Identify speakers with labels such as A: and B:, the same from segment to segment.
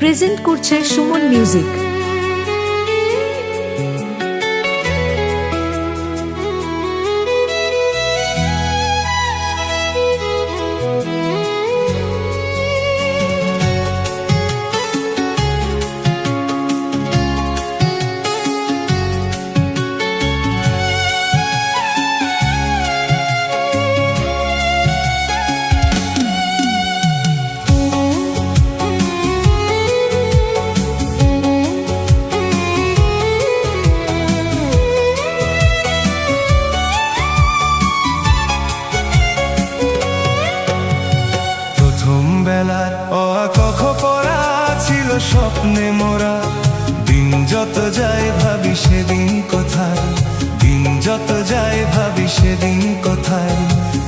A: Present করছে Suman music.
B: বেলার কখ পড়া ছিল স্বপ্নে মোরা, দিন যত যায় ভাবি সেদিন কোথায়, দিন যত যায় ভাবি সেদিন কোথায়।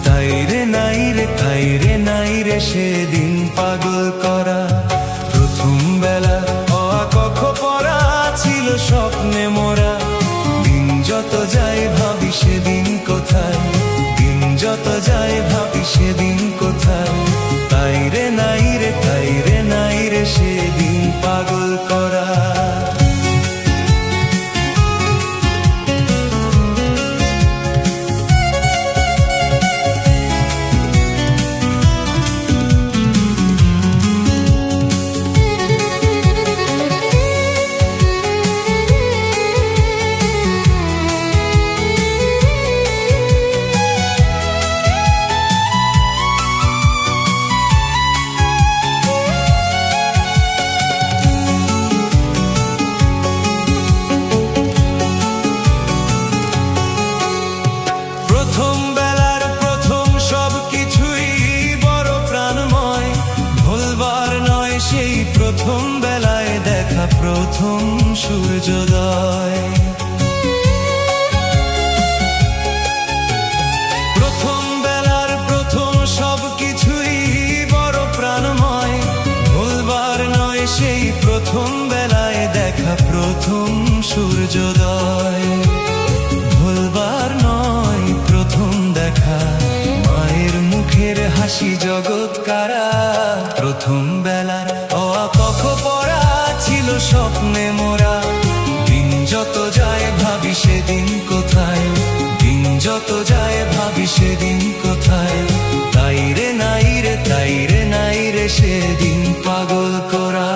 B: তাই রে নাই রে তাই রে নাই রে সেদিন পাগল করা। প্রথম বেলার কখ পড়া ছিল স্বপ্নে মোরা, দিন যত যায় ভাবি সেদিন কোথায়, দিন যত যায় ভাবি সেদিন কোথায়। তাই রে নাই রে তাই রে নাই রে সেদিন পাগল করা। প্রথম বেলার প্রথম সব কিছুই বড় প্রাণময়, ভুলবার নয় সেই প্রথম বেলায় দেখা প্রথম সূর্যোদয়। প্রথম বেলার প্রথম সব কিছুই বড় প্রাণময়, ভুলবার নয় সেই প্রথম বেলায় দেখা প্রথম সূর্যোদয়। ভুলবার নয় প্রথম দেখা মায়ের মুখের হাসি জগৎ কারা। প্রথম বেলার কখ পড়া ছিল স্বপ্নে মোরা, দিন যত যায় ভাবি সেদিন কোথায়, দিন যত যায় ভাবি সেদিন কোথায়। তাই রে নাই রে তাই রে নাই রে সেদিন পাগল করা।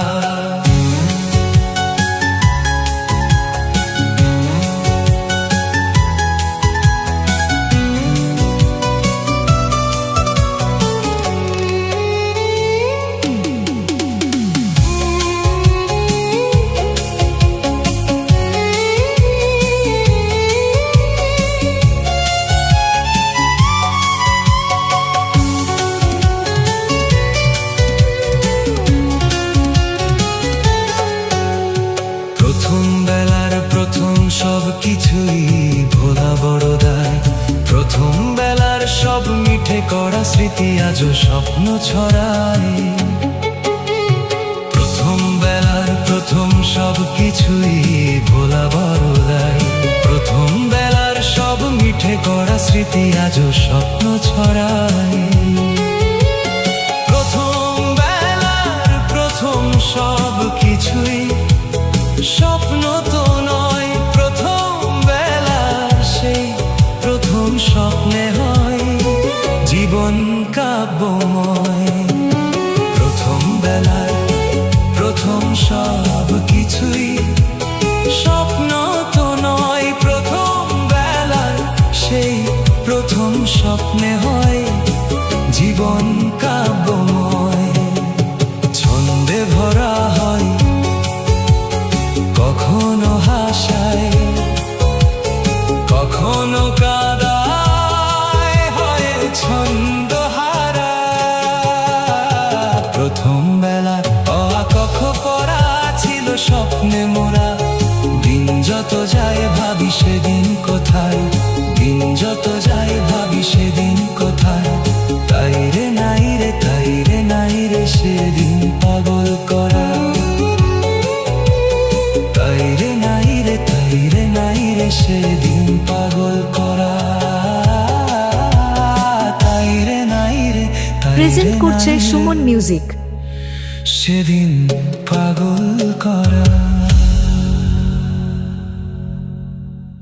B: সব কিছুই ভোলা বড় দায়, প্রথম বেলার সব মিঠে করা স্মৃতি আজও স্বপ্ন ছড়ায়। প্রথম বেলার প্রথম সব কিছুই ভোলা বড় দায়, প্রথম বেলার সব মিঠে করা স্মৃতি আজও স্বপ্ন ছড়ায়। প্রথম বেলার প্রথম সব কিছুই স্বপ্ন তো নয়, প্রথম বেলার সেই প্রথম স্বপ্নে হয় জীবন কাব্যময়। প্রথম বেলার প্রথম সব কিছুই স্বপ্ন তো নয়, প্রথম বেলার সেই প্রথম স্বপ্নে হয় জীবন কাব্যময়। ছন্দে ভরা হয় কখনো হাসায়, কখনো কাদায় হয় ছন্দ হারা। প্রথম বেলা কখ পড়া ছিল স্বপ্নে মোরা, দিন যত যায় ভাবি সেদিন কোথায়, দিন যত যায় ভাবি সেদিন কোথায়। তাই রে নাই রে তাই রে নাই রে সেদিন পাগল করা। তাই রে নাই রে তাই রে নাই রে সেদিন পাগল করা। তাই রে নাই রে
A: প্রেজেন্ট করছে সুমন মিউজিক।
B: সেদিন পাগল